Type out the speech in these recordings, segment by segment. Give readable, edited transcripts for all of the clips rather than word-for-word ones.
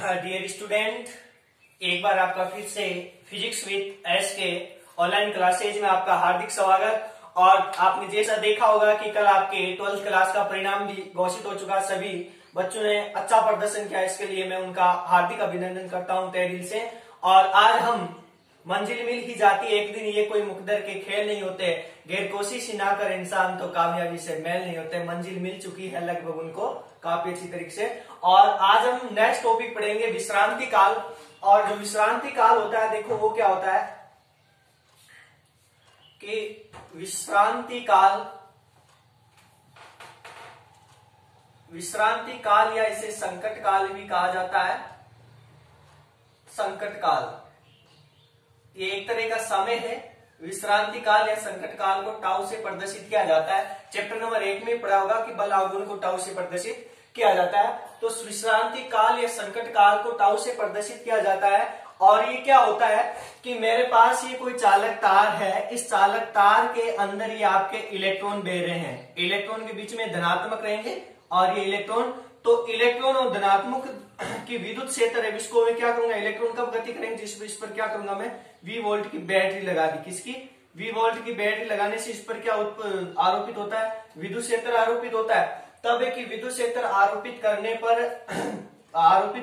Dear student, एक बार आपका फिर से फिजिक्स विद एस के ऑनलाइन क्लासेज में आपका हार्दिक स्वागत। और आपने जैसा देखा होगा कि कल आपके 12th क्लास का परिणाम भी घोषित हो चुका। सभी बच्चों ने अच्छा प्रदर्शन किया, इसके लिए मैं उनका हार्दिक अभिनंदन करता हूं तहे दिल से। और आज हम मंजिल मिल ही जाती एक दिन, ये कोई मुकद्दर के खेल नहीं होते। गैर कोशिश ही ना कर इंसान तो कामयाबी से मेल नहीं होते। मंजिल मिल चुकी है लगभग उनको काफी अच्छी तरीके से। और आज हम नेक्स्ट टॉपिक पढ़ेंगे विश्रांति काल। और जो विश्रांति काल होता है, देखो वो क्या होता है कि विश्रांति काल या इसे संकट काल भी कहा जाता है। संकट काल ये एक तरह का समय है। विश्रांति काल या संकट काल को टाउ से प्रदर्शित किया जाता है। चैप्टर नंबर 1 में पढ़ा होगा कि बल आघूर्ण को टाउ से प्रदर्शित किया जाता है। तो विश्रांति काल या संकट काल को टाउ से प्रदर्शित किया जाता है। और ये क्या होता है कि मेरे पास ये कोई चालक तार है, इस चालक तार के अंदर ये आपके इलेक्ट्रॉन बह रहे हैं। इलेक्ट्रॉन के बीच में धनात्मक रहेंगे और ये इलेक्ट्रॉन, तो इलेक्ट्रॉन और धनात्मक की विद्युत क्षेत्र है, इसको मैं क्या करूंगा, इलेक्ट्रॉन कब गति करेंगे, इस पर क्या करूंगा मैं, V वोल्ट की बैटरी लगा दी। किसकी? V वोल्ट की बैटरी लगाने से इस पर क्या आरोपित होता है, विद्युत क्षेत्र आरोपित होता है। तब है कि विद्युत क्षेत्र आरोपित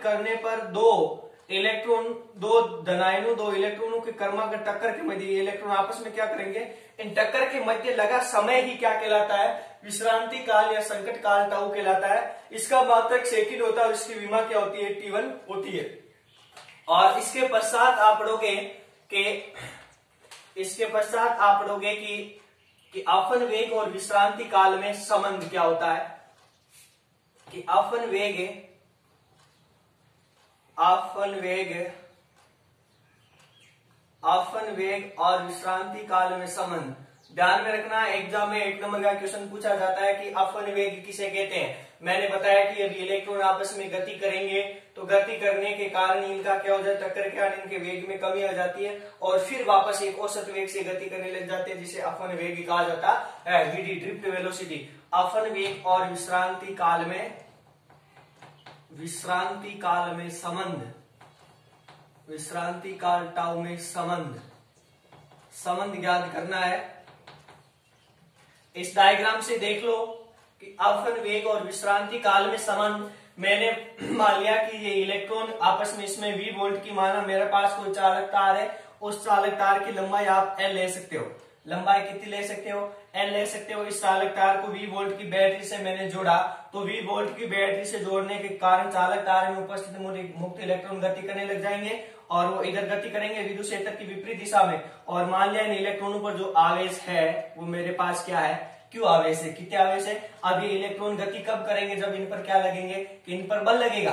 करने पर दो इलेक्ट्रॉन, दो धनायनों, दो इलेक्ट्रॉनों के क्रमागत टक्कर के मध्य ये इलेक्ट्रॉन आपस में क्या करेंगे, इन टक्कर के मध्य लगा समय ही क्या कहलाता है, विश्रांति काल या संकट काल टाउ कहलाता है। इसका मात्रक सेकंड होता है और इसकी विमा क्या होती है, T1 होती है। और इसके पश्चात आप पढ़ोगे कि आपन वेग और विश्रांति काल में संबंध क्या होता है, कि आपन वेग और विश्रांति काल में संबंध। ध्यान में रखना, एग्जाम में 1 नंबर का क्वेश्चन पूछा जाता है कि आपन वेग किसे कहते हैं। मैंने बताया कि यदि इलेक्ट्रॉन आपस में गति करेंगे तो गति करने के कारण इनका क्या हो जाता है, टक्कर के कारण इनके वेग में कमी आ जाती है और फिर वापस एक औसत वेग से गति करने लग जाते हैं, जिसे आपन वेग कहा जाता है, VD ड्रिफ्ट वेलोसिटी। आपन वेग और विश्रांति काल में संबंध, विश्रांति काल टाउ में संबंध ज्ञात करना है। इस डायग्राम से देख लो कि आपन वेग और विश्रांति काल में संबंध। मैंने मान लिया कि ये इलेक्ट्रॉन आपस में, इसमें V वोल्ट की माना मेरे पास कोई चालक तार है, उस चालक तार की लंबाई आप L ले सकते हो। लंबाई कितनी ले सकते हो, L ले सकते हो। इस चालक तार को V वोल्ट की बैटरी से मैंने जोड़ा, तो V वोल्ट की बैटरी से जोड़ने के कारण चालक तार में उपस्थित मुक्त इलेक्ट्रॉन गति करने लग जाएंगे और वो इधर गति करेंगे विद्युत क्षेत्र की विपरीत दिशा में। और मान लिया इन इलेक्ट्रॉनों पर जो आवेश है वो मेरे पास क्या है, Q आवेश है। कितने आवेश है? अब ये इलेक्ट्रॉन गति कब करेंगे, जब इन पर क्या लगेंगे, कि इन पर बल लगेगा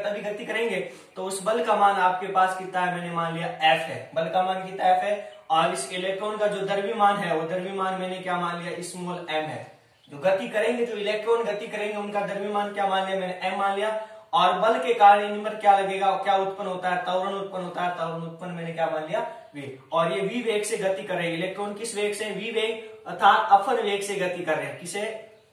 तभी गति करेंगे। तो उस बल का मान आपके पास कितना है, मैंने मान लिया F है। बल का मान कितना F है। और इस इलेक्ट्रॉन का जो द्रव्यमान है, वो द्रव्यमान मैंने क्या मान लिया, स्मॉल m है। जो गति करेंगे, जो इलेक्ट्रॉन गति करेंगे, उनका द्रव्यमान क्या मान लिया मैंने, m मान लिया। और बल के कारण इन पर क्या लगेगा, क्या उत्पन्न होता है, त्वरण उत्पन्न होता है। त्वरण उत्पन्न मैंने क्या मान लिया, वेग। और ये V वेग से गति कर रहे हैं इलेक्ट्रॉन। किस वेग से, V वेग अर्थात अपन वेग से गति कर रहे हैं।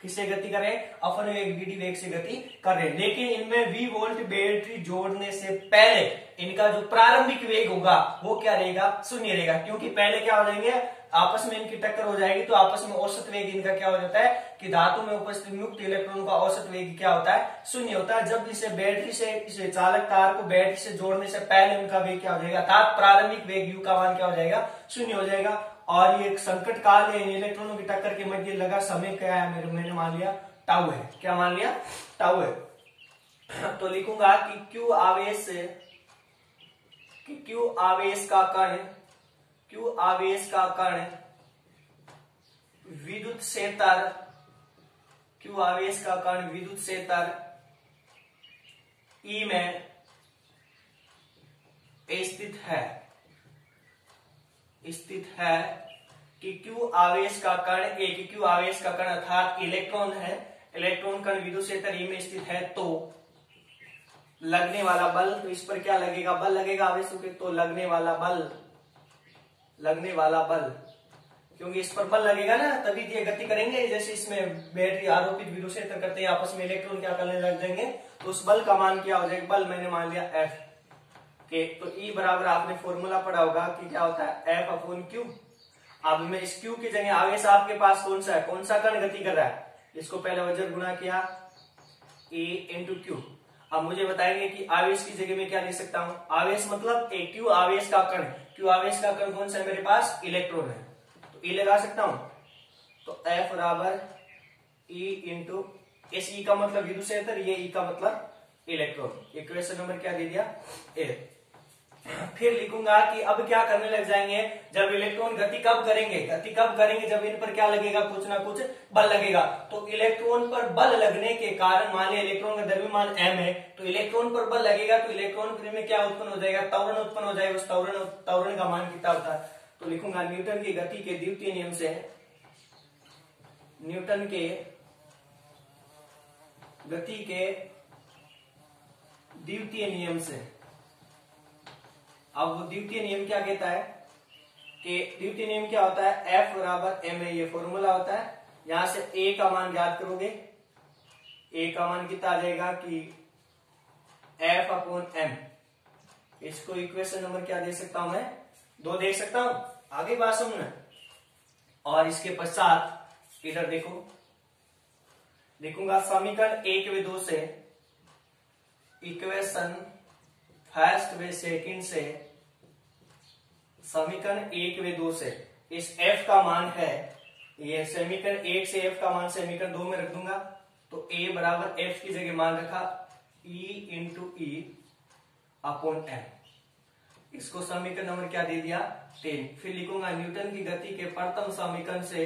किसे गति कर रहे हैं, अपन वेग VD वेग से गति कर रहे हैं। लेकिन इनमें V वोल्ट बैटरी जोड़ने से पहले इनका जो प्रारंभिक वेग होगा वो क्या रहेगा, शून्य रहेगा। क्योंकि पहले क्या हो जाएंगे, आपस में इनकी टक्कर हो जाएगी, तो आपस में औसत वेग इनका क्या हो जाता है कि धातु में उपस्थित मुक्त इलेक्ट्रॉन का औसत वेग क्या होता है, शून्य होता है। जब इसे बैटरी से, इसे चालक तार को बैटरी से जोड़ने से पहले उनका वेग क्या हो जाएगा, अर्थात प्रारंभिक वेग U का मान क्या हो जाएगा, शून्य हो जाएगा। और ये संकट काल है, इन इलेक्ट्रॉनों की टक्कर के मध्य लगा समय क्या है, मैंने मान लिया टाउ है। क्या मान लिया, टाउ है। तो लिखूंगा कि Q आवेश का कण विद्युत क्षेत्र E में स्थित है कि Q आवेश का कण अर्थात इलेक्ट्रॉन है, इलेक्ट्रॉन कण विद्युत क्षेत्र E में स्थित है, तो लगने वाला बल, तो इस पर क्या लगेगा, बल लगेगा आवेशों के, तो लगने वाला बल, क्योंकि इस पर बल लगेगा ना तभी ये गति करेंगे। जैसे इसमें बैटरी आरोपित विद्युत क्षेत्र करते हैं, आपस में इलेक्ट्रॉन क्या करने लग जाएंगे, तो उस बल का मान क्या हो जाएगा, बल मैंने मान लिया F के, तो E बराबर आपने फॉर्मूला पढ़ा होगा कि क्या होता है F अपॉन Q। अब मैं इस Q की जगह आवेश आपके पास कौन सा है, कौन सा कण गति कर रहा है, इसको पहले वजन गुणा किया A इंटू Q। अब मुझे बताएंगे कि आवेश की जगह में क्या लिख सकता हूं, आवेश मतलब एक Q आवेश का कण, Q आवेश का कण कौन सा है मेरे पास, इलेक्ट्रॉन है, तो E लगा सकता हूं, तो F बराबर E इंटू इस E का मतलब विद्युत क्षेत्र, ये E का मतलब इलेक्ट्रॉन। इक्वेशन नंबर क्या दे दिया ए। फिर लिखूंगा कि अब क्या करने लग जाएंगे, जब इलेक्ट्रॉन गति कब करेंगे, गति कब करेंगे, जब इन पर क्या लगेगा, कुछ ना कुछ बल लगेगा। तो इलेक्ट्रॉन पर बल लगने के कारण, मान लिया इलेक्ट्रॉन का द्रव्यमान m है, तो इलेक्ट्रॉन पर बल लगेगा तो इलेक्ट्रॉन फ्री में क्या उत्पन्न हो जाएगा, त्वरण उत्पन्न हो जाएगा। उस त्वरण का मान कितना होता है, तो लिखूंगा न्यूटन की गति के द्वितीय नियम से, न्यूटन के गति के द्वितीय नियम से। अब वो द्वितीय नियम क्या कहता है कि द्वितीय नियम क्या होता है, F बराबर m है, ये फॉर्मूला होता है। यहां से A का मान ज्ञात करोगे, A का मान कितना आ जाएगा कि F अपॉन m। इसको इक्वेशन नंबर क्या दे सकता हूं मैं, 2 दे सकता हूं, आगे बात सुनना। और इसके पश्चात इधर देखो, लिखूंगा समीकरण 1 व 2 से, इक्वेशन फर्स्ट व सेकंड से, समीकरण 1 व 2 से इस F का मान है, ये समीकरण 1 से F का मान समीकरण 2 में रख दूंगा, तो A बराबर F की जगह मान रखा E into E upon M। इसको समीकरण नंबर क्या दे दिया 10। फिर लिखूंगा न्यूटन की गति के प्रथम समीकरण से,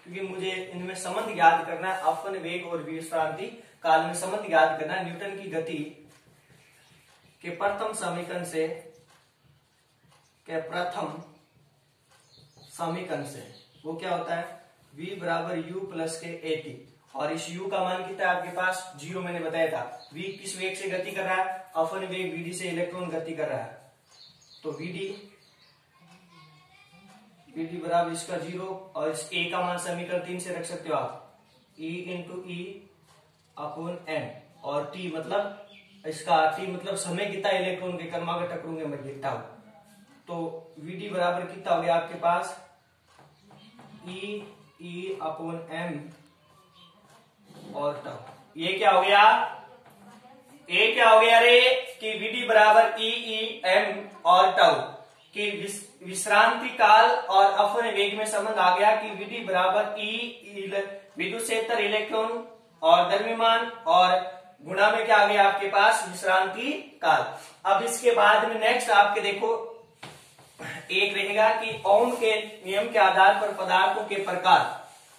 क्योंकि मुझे इनमें संबंध याद करना है, अपवन वेग और विश्रांति काल में संबंध याद करना है। न्यूटन की गति के प्रथम समीकरण से, के प्रथम समीकरण से वो क्या होता है, v बराबर u प्लस के at। और इस u का मान कितना है आपके पास, 0 मैंने बताया था। v किस वेग से गति कर रहा है, अपवन वेग vd से इलेक्ट्रॉन गति कर रहा है, तो vd बराबर इसका 0। और इस a का मान समीकरण 3 से रख सकते हो आप, e इंटू ई अपॉन n। और t मतलब इसका t मतलब समय कितना इलेक्ट्रॉन के कर्मा में टकराएंगे मैं लिखता हूं, तो vd बराबर कितना हो गया आपके पास, e अपॉन m और टाउ। ये क्या हो गया, ये क्या हो गया रे, कि vd बराबर e m और टाउ कि विश्रांति काल और अपवन वेग में संबंध आ गया कि vd बराबर e विद्युत क्षेत्र इलेक्ट्रॉन और द्रव्यमान और गुणा में क्या आ गया आपके पास विश्रांति काल। अब इसके बाद में नेक्स्ट आपके देखो एक रहेगा कि ओम के नियम के आधार पर पदार्थों के प्रकार,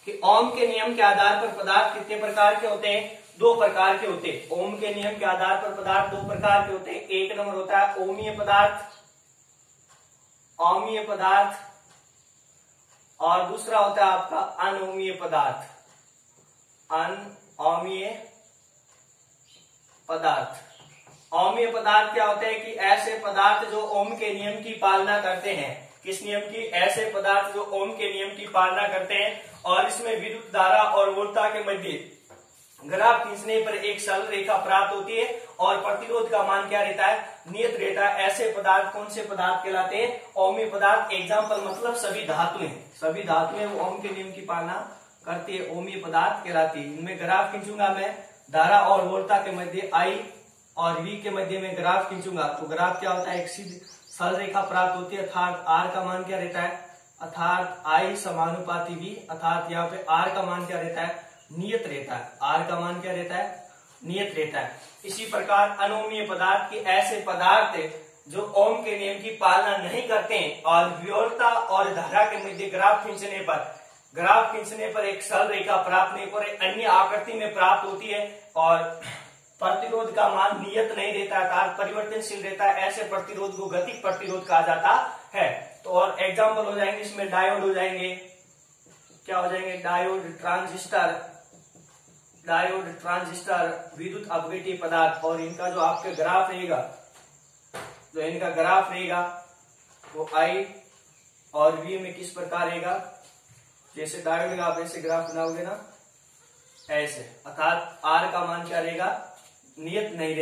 कि ओम के नियम के आधार पर पदार्थ कितने प्रकार के होते हैं, 2 प्रकार के होते हैं। ओम के नियम के आधार पर पदार्थ 2 प्रकार के होते हैं। एक नंबर होता है ओमीय पदार्थ, अमीय पदार्थ, और दूसरा होता है आपका अनोमीय पदार्थ, अनोमीय पदार्थ। ओमीय पदार्थ क्या होते हैं कि ऐसे पदार्थ जो ओम के नियम की पालना करते हैं। किस नियम की, ऐसे पदार्थ जो ओम के नियम की पालना करते हैं और इसमें विद्युत धारा और वोल्टता के मध्य ग्राफ खींचने पर एक सरल रेखा प्राप्त होती है और प्रतिरोध का मान क्या रहता है, नियत रहता है। ऐसे पदार्थ कौन से पदार्थ कहलाते हैं, ओमीय पदार्थ। एग्जाम्पल मतलब सभी धातुएं, सभी धातुएं वो ओम के नियम की पालना करती है, ओमीय पदार्थ कहलाती है। इनमें ग्राफ खींचूंगा मैं, धारा और वोल्टता के मध्य I और V के मध्य में ग्राफ खींचूंगा, तो ग्राफ क्या होता है, एक सीधी सरल रेखा प्राप्त होती है। अर्थात R का मान क्या रहता है, अर्थात I समानुपाती V, अर्थात यहाँ पे R का मान क्या रहता है, नियत रहता है। R का मान क्या रहता है, नियत रहता है। इसी प्रकार अनोमीय पदार्थ के ऐसे पदार्थ जो ओम के नियम की पालना नहीं करते हैं और वियोलता और धारा के मध्य ग्राफ खींचने पर एक सरल रेखा प्राप्त नहीं पर अन्य आकृति में प्राप्त होती है और प्रतिरोध का मान नियत नहीं रहता है, परिवर्तनशील रहता है। ऐसे प्रतिरोध को गतिक प्रतिरोध कहा जाता है। तो और एग्जाम्पल हो जाएंगे इसमें, डायोड हो जाएंगे, क्या हो जाएंगे, डायोड ट्रांजिस्टर विद्युत अपघटीय पदार्थ। और इनका जो आपके ग्राफ रहेगा, जो इनका ग्राफ रहेगा वो I और V में किस प्रकार रहेगा, जैसे डायोड का आप ऐसे ग्राफ बनाओगे ना, ऐसे, अर्थात R का मान क्या रहेगा, नियत नहीं